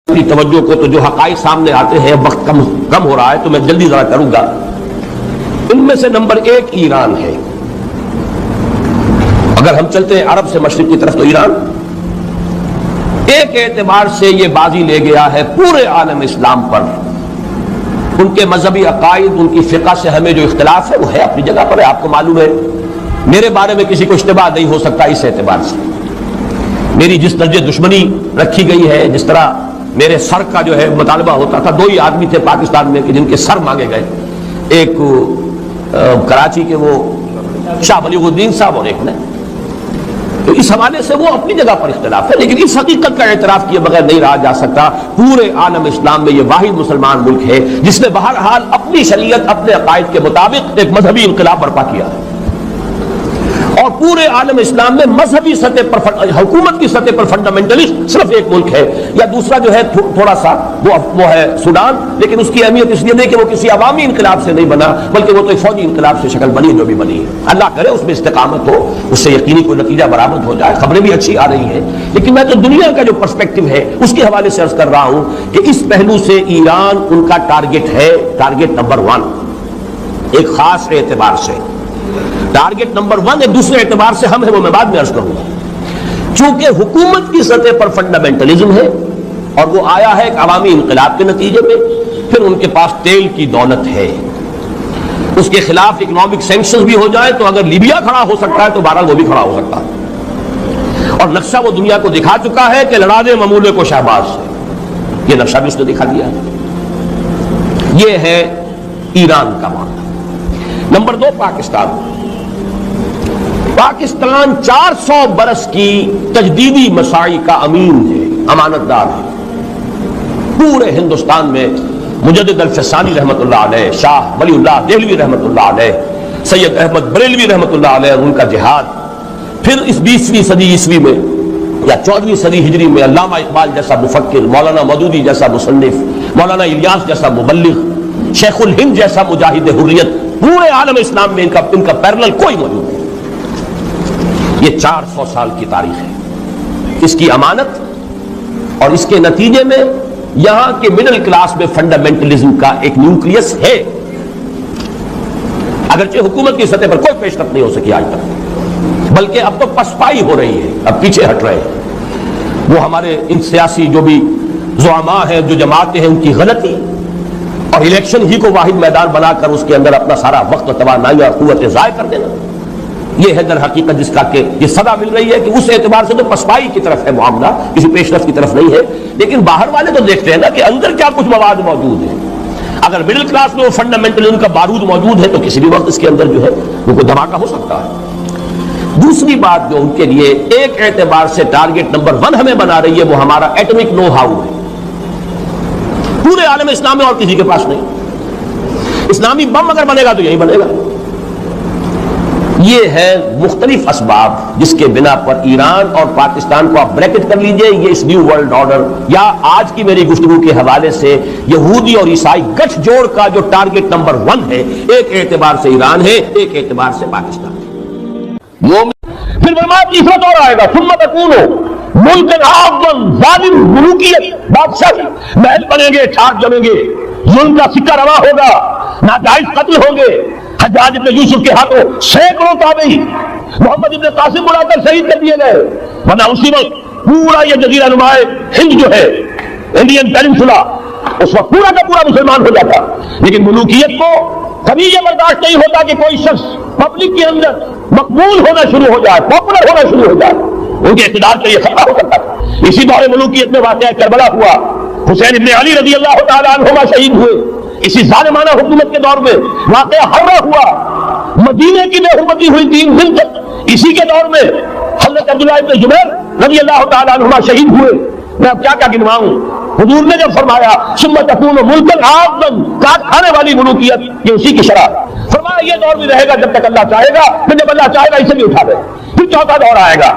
کی توجہ کو تو جو حقائق سامنے آتے ہیں، وقت کم ہو رہا ہے تو میں جلدی ذرا کروں گا۔ ان میں سے نمبر 1 ایران ہے۔ اگر ہم چلتے ہیں عرب سے مشرق کی طرف تو ایران ایک اعتبار سے یہ بازی لے گیا ہے پورے عالم اسلام پر۔ ان کے مذہبی عقائد، ان کی فقہ سے ہمیں جو اختلاف ہے وہ ہے اپنی جگہ پر ہے۔ آپ کو معلوم ہے میرے بارے میں کسی کو اشتباہ نہیں ہو سکتا اس اعتبار سے۔ میری جس درجے دشمنی رکھی گئی ہے، جس طرح میرے سر کا جو ہے مطالبہ ہوتا تھا، 2 ہی آدمی تھے پاکستان میں کہ جن کے سر مانگے گئے، ایک کراچی کے وہ شاہ ولی الدین صاحب اور ایک نے۔ تو اس حوالے سے وہ اپنی جگہ پر اختلاف ہے، لیکن اس حقیقت کا اعتراف کیے بغیر نہیں رہا جا سکتا پورے عالم اسلام میں یہ واحد مسلمان ملک ہے جس نے بہرحال اپنی شریعت، اپنے عقائد کے مطابق ایک مذہبی انقلاب برپا کیا ہے۔ اور پورے عالم اسلام میں مذہبی سطح پر، حکومت کی سطح پر فنڈامنٹلسٹ صرف ایک ملک ہے، یا دوسرا جو ہے تھوڑا سا وہ ہے سوڈان، لیکن اس کی اہمیت اس لیے نہیں کہ وہ کسی عوامی انقلاب سے نہیں بنا، بلکہ وہ تو ایک فوجی انقلاب سے شکل بنی جو بھی بنی ہے۔ اللہ کرے اس میں استقامت ہو، اس سے یقینی کوئی نتیجہ برآمد ہو جائے۔ خبریں بھی اچھی آ رہی ہیں، لیکن میں تو دنیا کا جو پرسپیکٹو ہے اس کے حوالے سے عرض کر رہا ہوں کہ اس پہلو سے ایران ان کا ٹارگٹ ہے، ٹارگٹ نمبر 1 ایک خاص اعتبار سے۔ ٹارگٹ نمبر 1 ایک دوسرے اعتبار سے ہم ہے، وہ میں بعد میں عرض کروں گا۔ چونکہ حکومت کی سطح پر فنڈامنٹلزم ہے اور وہ آیا ہے ایک عوامی انقلاب کے نتیجے میں، پھر ان کے پاس تیل کی دولت ہے، اس کے خلاف اکنامک سینکشنز بھی ہو جائے تو اگر لیبیا کھڑا ہو سکتا ہے تو بہرحال وہ بھی کھڑا ہو سکتا ہے۔ اور نقشہ وہ دنیا کو دکھا چکا ہے کہ لڑا دے ممولے کو شہباز سے، یہ نقشہ بھی اس نے دکھا دیا ہے۔ یہ ہے ایران کا معاملہ۔ نمبر 2 پاکستان۔ پاکستان 400 برس کی تجدیدی مساعی کا امین ہے، امانت دار ہے۔ پورے ہندوستان میں مجدد الفسانی رحمۃ اللہ علیہ، شاہ ولی اللہ دہلوی رحمۃ اللہ علیہ، سید احمد بریلوی رحمۃ اللہ علیہ، ان کا جہاد، پھر اس 20ویں صدی عیسوی میں یا 14ویں صدی ہجری میں علامہ اقبال جیسا مفکر، مولانا مودودی جیسا مصنف، مولانا الیاس جیسا مبلغ، شیخ الہند جیسا مجاہد حریت، پورے عالم اسلام میں ان کا پیرلل کوئی موجود نہیں۔ یہ 400 سال کی تاریخ ہے اس کی امانت، اور اس کے نتیجے میں یہاں کے مڈل کلاس میں فنڈامنٹلزم کا ایک نیوکلیس ہے، اگرچہ حکومت کی سطح پر کوئی پیش رفت نہیں ہو سکی آج تک، بلکہ اب تو پسپائی ہو رہی ہے، اب پیچھے ہٹ رہے ہیں۔ وہ ہمارے ان سیاسی جو بھی زعماء ہیں، جو جماعتیں ہیں، ان کی غلطی اور الیکشن ہی کو واحد میدان بنا کر اس کے اندر اپنا سارا وقت و توانائی اور قوت ضائع کر دینا، یہ ہے در حقیقت جس کا کہ یہ صدا مل رہی ہے کہ اس اعتبار سے تو پسپائی کی طرف ہے معاملہ، کسی پیش رفت کی طرف نہیں ہے۔ لیکن باہر والے تو دیکھتے ہیں نا کہ اندر کیا کچھ مواد موجود ہے۔ اگر مڈل کلاس میں وہ فنڈامنٹلزم کا بارود موجود ہے تو کسی بھی وقت اس کے اندر جو ہے وہ کوئی دھماکہ ہو سکتا ہے۔ دوسری بات جو ان کے لیے ایک اعتبار سے ٹارگٹ نمبر 1 ہمیں بنا رہی ہے وہ ہمارا ایٹمک نو ہاؤ ہے۔ پورے عالم اسلام میں اور کسی کے پاس نہیں۔ اسلامی بم اگر بنے گا تو یہی بنے گا۔ یہ ہے مختلف اسباب جس کے بنا پر ایران اور پاکستان کو آپ بریکٹ کر لیجئے، یہ اس نیو ورلڈ آرڈر یا آج کی میری گفتگو کے حوالے سے یہودی اور عیسائی گٹھ جوڑ کا جو ٹارگٹ نمبر 1 ہے، ایک اعتبار سے ایران ہے، ایک اعتبار سے پاکستان ہے۔ پھر برباد تیسرا دور آئے گا، ثم تکون ملک عاظم ظالم ملوکیت، بادشاہی، محل بنیں گے، ٹھاٹ جمیں گے، ظلم کا سکہ روا ہوگا، ناجائز قتل ہوں گے۔ حجاج ابن یوسف کے ہاتھوں سینکڑوں تابعی محمد ابن قاسم بلا کر شہید کر دیے گئے، ورنہ اسی وقت پورا یہ جزیرہ نما ہند جو ہے، انڈین پیننسولا، اس وقت پورا کا پورا مسلمان ہو جاتا۔ لیکن ملوکیت کو کبھی یہ برداشت نہیں ہوتا کہ کوئی شخص پبلک کے اندر مقبول ہونا شروع ہو جائے، پاپولر ہونا شروع ہو جائے، ان کے اقتدار کے لیے خطرہ ہو سکتا ہے۔ اسی دور ملوکیت میں واقعہ کربلا ہوا، حسین ابن علی رضی اللہ تعالیٰ عنہما شہید ہوئے۔ اسی ظالمانہ حکومت کے دور میں واقعہ ہررا ہوا، مدینے کی بے حرمتی ہوئی 3 دن تک۔ اسی کے دور میں حضرت عبداللہ ابن زبیر رضی اللہ تعالیٰ عنہما شہید ہوئے۔ میں اب کیا گنواؤں؟ حضور نے جب فرمایا ثم تکون ملکا عاظما، کاٹ کھانے والی ملوکیت، یہ اسی کی شرح۔ فرمایا یہ دور بھی رہے گا جب تک اللہ چاہے گا، پھر جب اللہ چاہے گا اسے بھی اٹھا دے۔ پھر چوتھا دور آئے گا،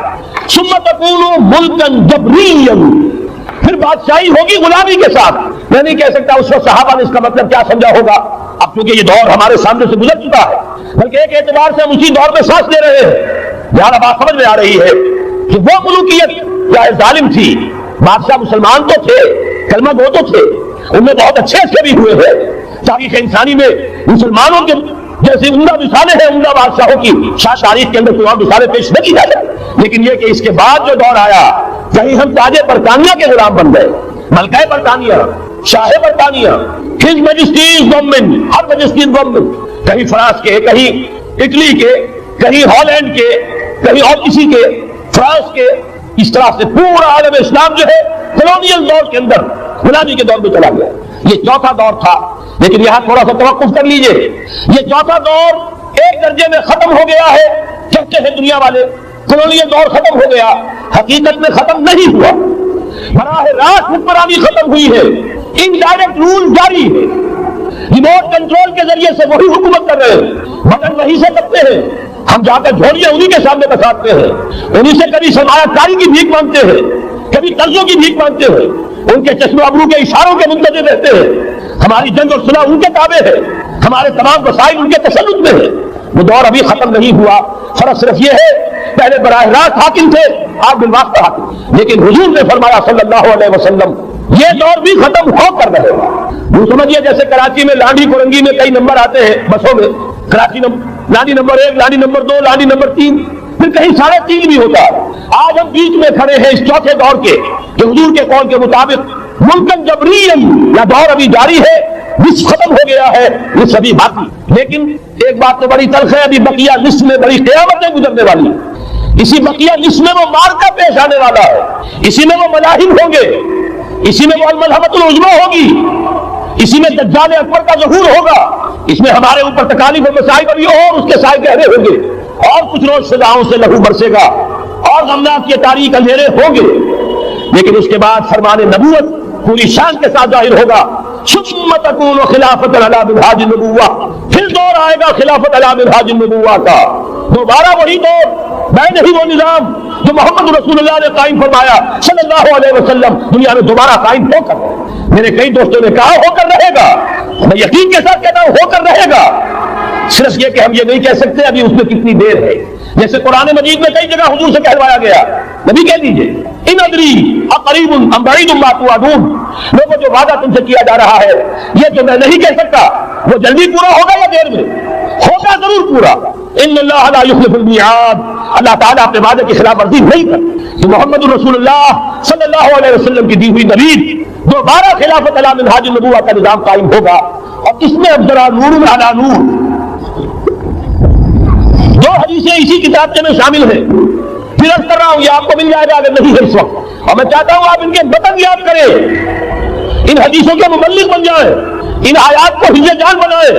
ثم تکون ملکا جبریا، پھر بادشاہی ہوگی غلامی کے ساتھ۔ میں نہیں کہہ سکتا اس وقت صحابہ نے اس کا مطلب کیا سمجھا ہوگا، اب چونکہ یہ دور ہمارے سامنے سے گزر چکا ہے، بلکہ ایک اعتبار سے ہم اسی دور میں سانس لے رہے ہیں۔ لہٰذا بات سمجھ میں آ رہی ہے کہ وہ ملوکیت چاہے ظالم تھی، بادشاہ مسلمان تو تھے کلمہ گو تو تھے، ان میں بہت اچھے اچھے بھی ہوئے ہیں، تاریخ انسانی میں مسلمانوں کے جیسے عمدہ مثالیں ہیں عمدہ بادشاہوں کی، شاید تاریخ کے اندر کوئی اور مثالیں پیش نہ کی جائے، لیکن یہ کہ اس کے بعد جو دور آیا، کہیں ہم تاج برطانیہ کے غلام بن گئے، ملکہ برطانیہ، شاہ برطانیہ، ہز میجسٹیز گورنمنٹ، ہر میجسٹیز گورنمنٹ، کہیں فرانس کے، کہیں اٹلی کے، کہیں ہالینڈ کے، کہیں اور کسی کے، فرانس کے، اس طرح سے پورا عالم اسلام جو ہے کولونیل دور کے اندر غلامی کے دور میں چلا گیا۔ یہ چوتھا دور تھا، لیکن یہاں تھوڑا سا توقف کر لیجئے، یہ چوتھا دور ایک درجے میں ختم ہو گیا ہے، کہتے ہیں دنیا والے کولونیل دور ختم ہو گیا، حقیقت میں ختم نہیں ہوا، براہ راست حکمرانی ختم ہوئی ہے، انڈائریکٹ رول جاری ہے، ریموٹ کنٹرول کے ذریعے سے وہی حکومت کر رہے ہیں، بٹن وہی سے کرتے ہیں، ہم جا کر جھولیاں انہی کے سامنے بساتے ہیں، انہی سے کبھی سرمایہ کاری کی بھیک مانگتے ہیں، کبھی قرضوں کی بھیک مانگتے ہیں، ان کے چشم و ابرو کے اشاروں کے منتظر رہتے ہیں، ہماری جنگ اور صلح ان کے تابع ہے، ہمارے تمام وسائل ان کے تسلط میں ہے۔ وہ دور ابھی ختم نہیں ہوا، فرق صرف یہ ہے پہلے براہ راست حاکم تھے، آپ بالواسطہ حاکم، لیکن حضور نے فرمایا صلی اللہ علیہ وسلم یہ دور بھی ختم ہو کر رہے گا۔ وہ سمجھیے جیسے کراچی میں لانڈی کرنگی میں کئی نمبر آتے ہیں بسوں میں، Karachi Landhi number 1، Landhi number 2، Landhi number 3، پھر کہیں 3.5 بھی ہوتا ہے۔ آج ہم بیچ میں کھڑے ہیں اس چوتھے دور کے، کہ حضور کے قول کے مطابق ملکن جبرین، یا دور ابھی جاری ہے، نصف ختم ہو گیا ہے، نصف ابھی باقی۔ لیکن ایک بات تو بڑی تلخ ہے، ابھی بقیہ نصف میں بڑی قیامتیں گزرنے والی، اسی بقیہ نصف میں وہ مارکا پیش آنے والا ہے، اسی میں وہ ملاحم ہوں گے، اسی میں وہ الملحمۃ العظمیٰ ہوگی، اسی میں دجال اکبر کا ظہور ہوگا، اس میں ہمارے اوپر تکالیف و مصائب ابھی اور اس کے سائے گہرے ہوں گے، اور کچھ روز سزاؤں سے لہو برسے گا، اور غمناک کے تاریک اندھیرے ہوں گے، لیکن اس کے بعد فرمان نبوت پوری شان کے ساتھ ظاہر ہوگا۔ ثم تکون خلافت علی منہاج النبوہ، پھر دور آئے گا خلافت علی منہاج النبوہ کا، دوبارہ وہی دور، میں نہیں وہ نظام جو محمد رسول اللہ نے قائم فرمایا صلی اللہ علیہ وسلم، دنیا میں دوبارہ قائم ہو کر، میرے کئی دوستوں نے کہا ہو کر رہے گا، میں یقین کے ساتھ کہتا ہوں ہو کر رہے گا، صرف یہ کہ ہم یہ نہیں کہہ سکتے ابھی اس میں کتنی دیر ہے، جیسے قرآن مجید میں کئی جگہ حضور سے کہلوایا گیا، نبی کہہ دیجئے ان ادری اقریب ام بعید ما توعدون، لوگوں جو وعدہ تم سے کیا جا رہا ہے یہ تو میں نہیں کہہ سکتا وہ جلدی پورا ہوگا یا دیر میں، ہوگا ضرور پورا، ان اللہ لا یخلف المیعاد، اللہ تعالیٰ اپنے وعدے کی خلاف ورزی نہیں کرتا، تو محمد رسول اللہ صلی اللہ علیہ وسلم کی دی ہوئی نوید دوبارہ خلافت علی منہاج النبوہ کا نظام قائم ہوگا، اور اس میں اب ذرا نور علی نور، دو حدیثیں اسی کتاب میں شامل ہیں، پھر عرض کر رہا ہوں یہ آپ کو مل جائے گا اگر نہیں ہے اس وقت، اور میں چاہتا ہوں آپ ان کے متن یاد کریں، ان حدیثوں کے مبلغ بن جائیں، ان آیات کو حفظ جان بنائیں،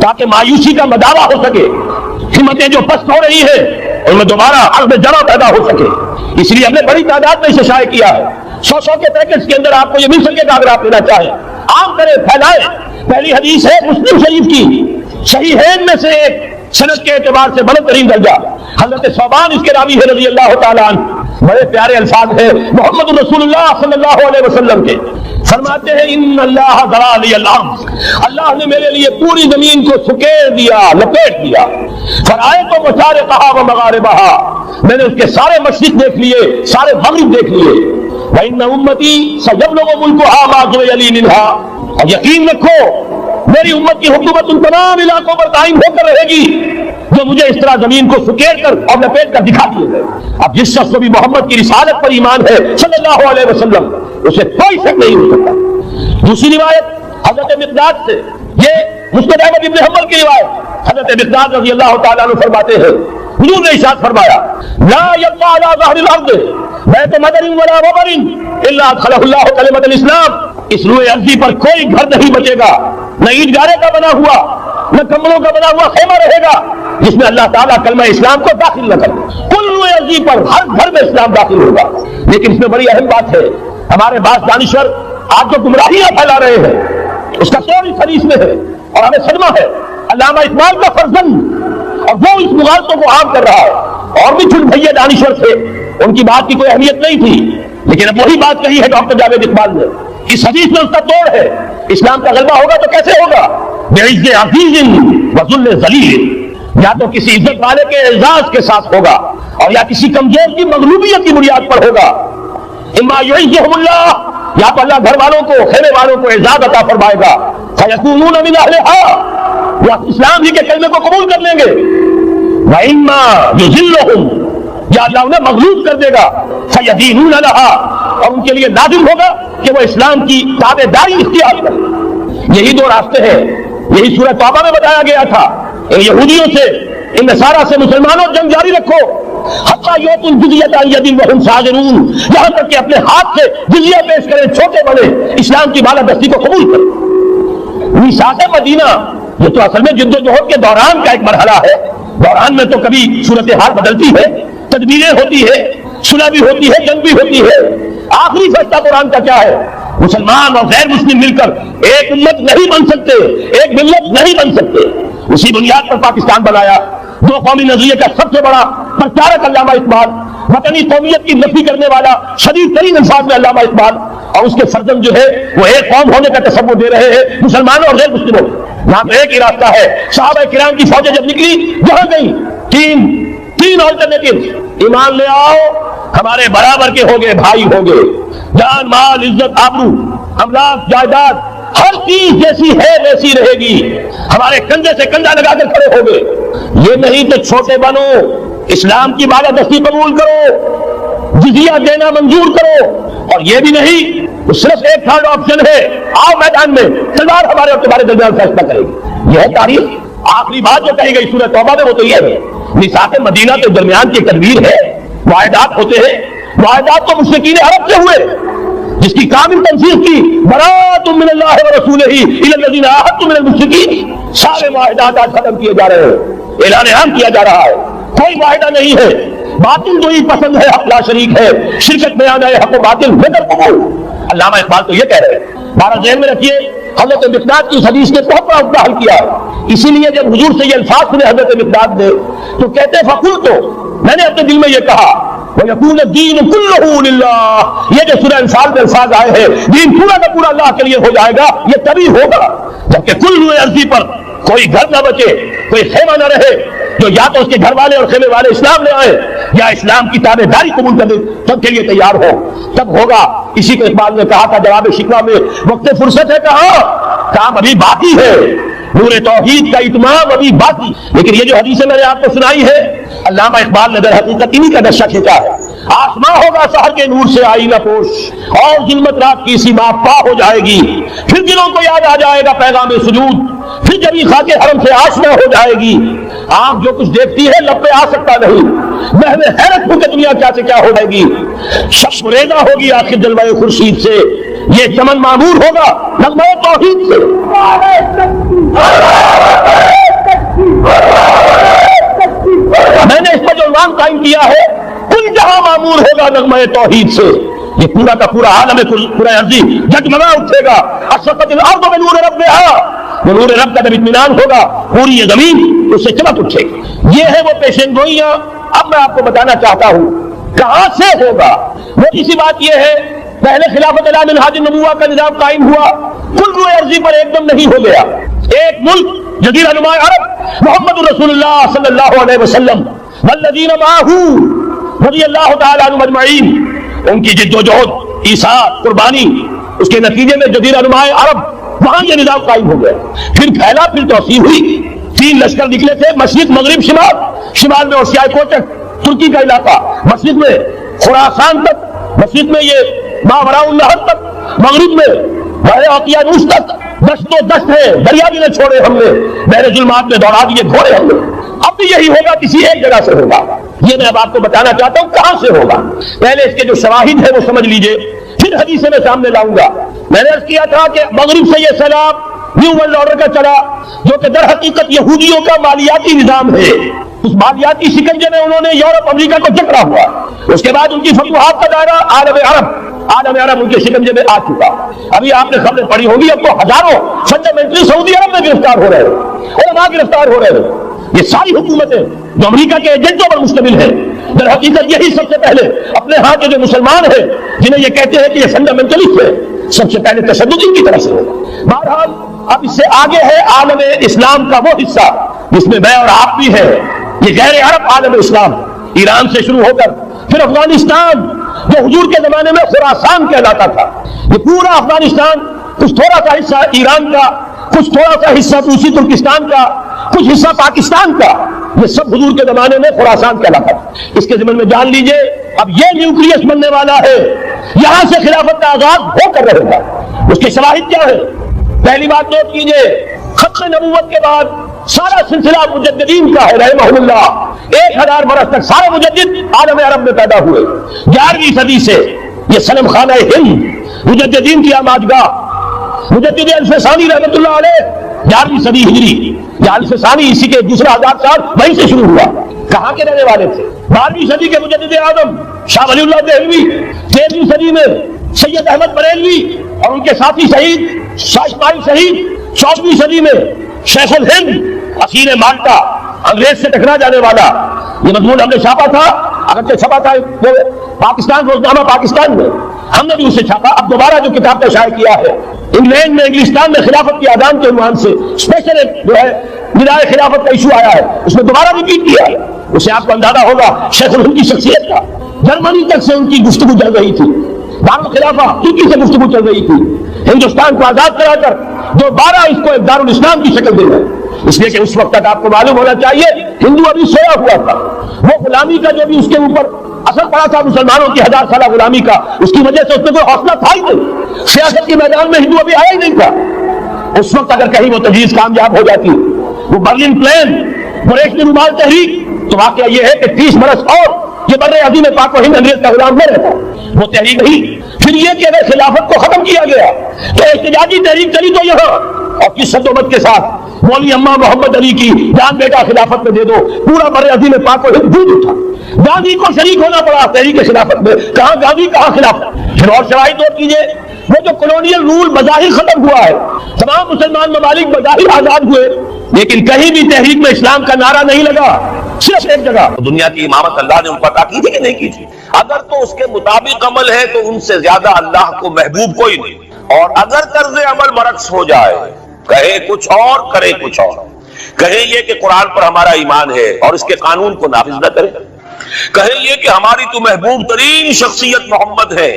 تاکہ مایوسی کا مداوع ہو سکے، ہمتیں جو پست ہو رہی ہیں ان میں دوبارہ عزم جمع پیدا ہو سکے، اس لیے ہم نے بڑی تعداد میں اسے شائع کیا ہے، 100 کے پیکٹس کے اندر آپ کو یہ مل سکے گا اگر آپ لینا چاہیں، عام کریں، پھیلائیں۔ پہلی حدیث ہے مسلم شریف کی، صحیحین میں سے ایک، سند کے اعتبار سے بلند ترین درجہ، حضرت ثوبان اس کے راوی ہے رضی اللہ تعالیٰ عنہ، بڑے پیارے الفاظ ہیں محمد رسول اللہ صلی اللہ علیہ وسلم کے، فرماتے ہیں ان اللہ ذرا لی الارض، اللہ نے میرے لیے پوری زمین کو سکیڑ دیا، لپیٹ دیا، فرائض و مشارقہا و مغاربہا، میں نے اس کے سارے مشرق دیکھ لیے، سارے مغرب دیکھ لیے، وَإِنَّ أُمَّتِي سَيَبْلُغُ مُلْكُهَا مَا زُوِيَ لِي مِنْهَا، اور یقین رکھو میری امت کی حکومت ان تمام علاقوں پر قائم ہو کر رہے گی جو مجھے اس طرح زمین کو سکیڑ کر اور لپیٹ کر دکھا دیے گئے۔ اب جس شخص کو بھی محمد کی رسالت پر ایمان ہے صلی اللہ علیہ وسلم، اسے کوئی شک نہیں ہو سکتا۔ دوسری روایت حضرت مقداد سے، یہ مسند احمد بن حنبل کی روایت، حضرت مقداد رضی اللہ تعالیٰ عنہ فرماتے ہیں حضور نے ارشاد فرمایا لا يبقى على ظهر الارض بیت مدر ولا وبر الا ادخله الله کلمۃ الاسلام، اس روئے ارضی پر کوئی گھر نہیں بچے گا، نہ اینٹ گارے کا بنا ہوا نہ کمروں کا بنا ہوا خیمہ رہے گا جس میں اللہ تعالیٰ کلمہ اسلام کو داخل نہ کرے، کل روئے ارضی پر ہر گھر میں اسلام داخل ہوگا۔ لیکن اس میں بڑی اہم بات ہے، ہمارے بعض دانشور آج جو گمراہیاں پھیلا رہے ہیں اس کا قول اس حدیث میں ہے اور ہمیں صدمہ ہے، علامہ اقبال کا فرزند، اور وہ اس مغالطوں کو عام کر رہا ہے، اور بھی چھٹ بھئیے دانشور تھے، ان کی بات کی کوئی اہمیت نہیں تھی، لیکن اب وہی بات کہی ہے ڈاکٹر جاوید اقبال نے، اس حدیث میں اس کا توڑ ہے، اسلام کا غلبہ ہوگا تو کیسے ہوگا؟ بعز عزیز وذل ذلیل، یا تو کسی عزت والے کے اعزاز کے ساتھ ہوگا اور یا کسی کمزور کی مغلوبیت کی بنیاد پر ہوگا، اما یعزہم اللہ یا تو اللہ گھر والوں کو خیمے والوں کو اعزاز عطا فرمائے گا، فیکونون من اہلھا، وہ اسلام ہی کے کلمے کو قبول کر لیں گے، وَإِمَّا يُذِلُّهُمْ، یا اللہ انہیں مغلوب کر دے گا، فَيَدِينُونَ لَهَا، اور ان کے لیے لازم ہوگا کہ وہ اسلام کی تابع داری اختیار کریں۔ یہی دو راستے ہیں، یہی سورہ توبہ میں بتایا گیا تھا، ان یہودیوں سے ان نصارہ سے مسلمانوں جنگ جاری رکھو، حتیٰ یؤتوا الجزیۃ عن ید وہم صاغرون، یہاں تک کہ اپنے ہاتھ سے جزیہ پیش کریں، چھوٹے بڑے اسلام کی بالادستی کو قبول کریں۔ میثاق مدینہ یہ تو اصل میں جد و جہد کے دوران کا ایک مرحلہ ہے، دوران میں تو کبھی صورتحال بدلتی ہے، تدبیریں ہوتی ہے، صلح بھی ہوتی ہے، جنگ بھی ہوتی ہے۔ آخری فیصلہ قرآن کا کیا ہے؟ مسلمان اور غیر مسلم مل کر ایک امت نہیں بن سکتے، ایک ملت نہیں بن سکتے۔ اسی بنیاد پر پاکستان بنایا۔ دو قومی نظریے کا سب سے بڑا پرچارک علامہ اقبال، وطنی قومیت کی نفی کرنے والا شدید ترین الفاظ میں علامہ اقبال، اور اس کے فرزند جو ہے وہ ایک قوم ہونے کا تصور دے رہے ہیں مسلمانوں اور غیر مسلموں۔ یہاں پہ ایک ہی راستہ ہے، صحابہ کرام کی فوجیں جب نکلی جہاں گئی تین آلٹرنیٹو، ایمان لے آؤ ہمارے برابر کے ہوگے، بھائی ہوگے، جان مال عزت آبرو املاک جائیداد ہر چیز جیسی ہے ویسی رہے گی، ہمارے کندھے سے کندھا لگا کر کھڑے ہوگے۔ یہ نہیں تو چھوٹے بنو، اسلام کی بالادستی قبول کرو، جزیہ دینا منظور کرو، اور یہ بھی نہیں صرف ایک تھرڈ آپشن ہے، آؤ میدان میں، تلوار ہمارے اور تمہارے درمیان فیصلہ کرے گی۔ یہ ہے تاریخ۔ آخری بات جو کہی گئی سورہ توبہ میں وہ تو یہ ہے، میثاق مدینہ کے درمیان کی تدبیر ہے، معاہدات ہوتے ہیں، معاہدات تو مشرکین عرب سے ہوئے جس کی کامل تنصیص کی براءۃ من اللہ ورسولہ الی الذین عاہدتم من المشرکین، سارے معاہدات آج ختم کیے جا رہے ہیں، اعلان عام کیا جا رہا ہے، کوئی معاہدہ نہیں ہے، باطل جو ہی پسند ہے حق لا شریک ہے، شرکت میں آنا ہے حق و باطل مگر قبول۔ علامہ اقبال تو یہ کہہ رہے ہیں، بارہ ذہن میں رکھیے، حضرت مقداد کی حدیث نے بہت بڑا ابداع کیا، اسی لیے جب حضور سے یہ الفاظ سنے حضرت مقداد نے تو کہتے فقلت، میں نے اپنے دل میں یہ کہا وَيَكُونَ الدِّينُ كُلُّهُ لِلَّهِ، یہ جو سورہ انفال میں الفاظ آئے ہیں دین پورا کا پورا اللہ کے لیے ہو جائے گا، یہ تبھی ہوگا جبکہ کل روئے عرضی پر کوئی گھر نہ بچے، کوئی خیمہ نہ رہے جو یا تو اس کے گھر والے اور خیمے والے اسلام لے آئے یا اسلام کی تابع داری قبول کر دے، سب کے لیے تیار ہو، تب ہوگا۔ اسی کو اقبال نے کہا تھا جواب شکوہ میں، وقت فرصت ہے کہاں، کام ابھی باقی ہے، نور توحید کا اتمام ابھی باقی۔ لیکن یہ جو حدیثیں میں نے آپ کو سنائی ہے، علامہ اقبال نے در حقیقت انہی کا نقشہ کھینچا ہے۔ آسماں ہوگا سحر کے نور سے آئینہ پوش، اور ظلمت رات کی سیما پا ہو جائے گی، پھر دلوں کو یاد آ جائے گا پیغام سجود، پھر جبھی خاک حرم سے آشنا ہو جائے گی۔ آنکھ جو کچھ دیکھتی ہے لب پہ آ سکتا نہیں، محو حیرت ہو کہ دنیا کیا سے کیا ہو جائے گی، شب ریزہ ہوگی آخر جلوہ خورشید سے، یہ چمن معمور ہوگا نغمہ توحید سے۔ میں نے اس پر جو عنوان قائم کیا ہے، کل جہاں معمور ہوگا نغمہ توحید سے، یہ پورا کا پورا عالم پورا عرضی جگمگا اٹھے گا، اشرقت الارض بنور ربہا، نور رب کا جب اطمینان ہوگا پوری یہ زمین اس سے چمک اٹھے گی۔ یہ ہے وہ پیشین گوئیاں۔ اب میں آپ کو بتانا چاہتا ہوں کہاں سے ہوگا، وہ اسی بات یہ ہے، پہلے خلافت علی منہاج النبوہ کا نظام قائم ہوا، کل روئے عرضی پر ایک دم نہیں ہو گیا۔ ایک ملک جزیرہ نما عرب، محمد رسول اللہ صلی اللہ علیہ وسلم والذین معہ رضی اللہ تعالی عنہم اجمعین، ان کی جد و جہد، ایثار، قربانی، اس کے نتیجے میں جزیرہ نما عرب وہاں یہ نظام قائم ہو گیا، پھر پھیلا، پھر توسیع ہوئی۔ 3 لشکر نکلے تھے، مشرق مغرب شمال، شمال میں اوسیائے کوچک ترکی کا علاقہ، مشرق میں خراسان تک، مشرق میں یہ ماوراء النہر تک، مغرب میں بحر اوقیانوس تک، دشت و دشت ہے، دریا بھی نہ چھوڑے ہم نے، بحر ظلمات میں دوڑا دیے گھوڑے ہم نے۔ اب بھی یہی ہوگا، کسی ایک جگہ سے ہوگا۔ یہ میں اب آپ کو بتانا چاہتا ہوں کہاں سے ہوگا۔ پہلے اس کے جو شواہد ہے وہ سمجھ لیجئے، پھر حدیثیں میں سامنے لاؤں گا۔ میں نے عرض کیا تھا کہ مغرب سے یہ سیلاب نیو ورلڈ آرڈر کا چلا، جو کہ در حقیقت یہودیوں کا مالیاتی نظام ہے۔ اس مالیاتی شکنجے میں انہوں نے یورپ امریکہ کو جکڑا ہوا، اس کے بعد ان کی فتوحات کا دائرہ عالم عرب ان کے شکنجے میں آ چکا۔ ابھی آپ نے خبریں پڑھی ہوگی، اب تو ہزاروں فنڈامنٹلی سعودی عرب میں گرفتار ہو رہے ہیں، علماء گرفتار ہو رہے ہیں۔ یہ ساری حکومتیں جو امریکہ کے ایجنٹوں پر مشتمل ہے، در حقیقت یہی سب سے پہلے اپنے ہاں کے جو مسلمان ہیں جنہیں یہ کہتے ہیں کہ یہ فنڈامنٹلسٹ ہے، سب سے پہلے تشدد ان کی طرف سے ہوگا۔ بہرحال اب اس سے آگے ہے عالم اسلام کا وہ حصہ جس میں میں اور آپ بھی ہے، یہ غیر عرب عالم اسلام، ایران سے شروع ہو کر پھر افغانستان جو حضور کے زمانے میں خراسان کہلاتا تھا، یہ پورا افغانستان، کچھ تھوڑا سا حصہ ایران کا، کچھ تھوڑا سا حصہ روسی ترکستان کا، کچھ حصہ پاکستان کا، یہ سب حضور کے زمانے میں خراسان کا علاقہ تھا۔ اس کے ضمن میں جان لیجئے اب یہ نیوکلیس بننے والا ہے، یہاں سے خلافت کا آغاز ہو کر رہے گا۔ اس کی شواہد کیا ہے؟ پہلی بات نوٹ کیجئے، ختم نبوت کے بعد سارا سلسلہ مجددین کا ہے رحمہ اللہ۔ 1000 برس تک سارے مجدد عالم عرب میں پیدا ہوئے۔ 11ویں صدی سے یہ سلم خانہ ہند مجددین کی آماجگاہ، مجدد الفسانی رحمۃ اللہ علیہ 11ویں صدی ہجری، یا الفسانی اسی کے دوسرا 1000 سال وہیں سے شروع ہوا۔ کہاں کے رہنے والے تھے؟ 12ویں صدی کے مجدد اعظم شاہ ولی اللہ دہلوی، 13ویں صدی میں سید احمد بریلوی اور ان کے ساتھی شہید شاہ اسماعیل شہید، 14ویں صدی میں شیخ الہند اسیر مالٹا، انگریز سے ٹکرا جانے والا۔ یہ مضمون ہم نے چھاپا تھا، اگرچہ چھپا تھا وہ پاکستان روزنامہ پاکستان میں، ہم نے بھی اسے چھاپا۔ اب دوبارہ جو کتاب کا شائع کیا ہے انگلینڈ میں، انگلستان میں خلافت کی اذان کے عنوان سے اسپیشل جو ہے ندائے خلافت کا ایشو آیا ہے، اس میں دوبارہ ریپیٹ کیا ہے۔ اس سے آپ کو اندازہ ہوگا شیخ الہند کی شخصیت کا۔ جرمنی تک سے ان کی گفتگو چل رہی تھی، دارالخلافہ ترکی سے گفتگو چل رہی تھی، ہندوستان کو آزاد کرا کر دوبارہ اس کو ایک دارالاسلام کی شکل دینا۔ اس لیے کہ اس وقت تک آپ کو معلوم ہونا چاہیے ہندو ابھی سویا ہوا تھا۔ وہ غلامی کا جو بھی اس کے اوپر اثر پڑا تھا مسلمانوں کی 1000 سالہ غلامی کا، اس کی وجہ سے اس میں کوئی حوصلہ تھا ہی نہیں، سیاست کے میدان میں ہندو ابھی آیا ہی نہیں تھا۔ اس وقت اگر کہیں وہ تجویز کامیاب ہو جاتی، وہ برلن پلان، قریش رومال تحریک، تو واقعہ یہ ہے کہ 30 برس اور یہ بر عظیم پاک و ہند انگریز کا غلام نہ رہتا۔ وہ تحریک نہیں۔ پھر یہ کہ اگر خلافت کو ختم کیا گیا تو احتجاجی تحریک چلی تو یہاں، اور کس صدومت کے ساتھ مولوی اماں محمد علی کی جان بیٹا خلافت میں دے دو، پورا بر عظیم پاک و ہند گونج اٹھا۔ گاندھی کو شریک ہونا پڑا تحریک خلافت میں، کہاں گاندھی کہاں خلافت۔ پھر اور شواہد نوٹ کیجیے، وہ جو کولونیل رول بظاہر ختم ہوا ہے، تمام مسلمان ممالک بظاہر آزاد ہوئے، لیکن کہیں بھی تحریک میں اسلام کا نعرہ نہیں لگا، صرف ایک جگہ۔ دنیا کی امامت اللہ نے ان پر عطا کی تھی کہ نہیں کی تھی؟ اگر تو اس کے مطابق عمل ہے تو ان سے زیادہ اللہ کو محبوب کوئی نہیں، اور اگر طرز عمل برعکس ہو جائے، کہے کچھ اور کرے کچھ اور، کہیں یہ کہ قرآن پر ہمارا ایمان ہے اور اس کے قانون کو نافذ نہ کرے، کہیں یہ کہ ہماری تو محبوب ترین شخصیت محمد ہے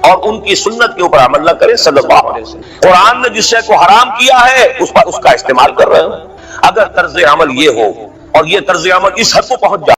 اور ان کی سنت کے اوپر عمل نہ کرے صلی اللہ علیہ وسلم، قرآن نے جس شے کو حرام کیا ہے اس پر اس کا استعمال کر رہے ہیں۔ اگر طرز عمل یہ ہو اور یہ طرز عمل اس حد کو پہنچ جائے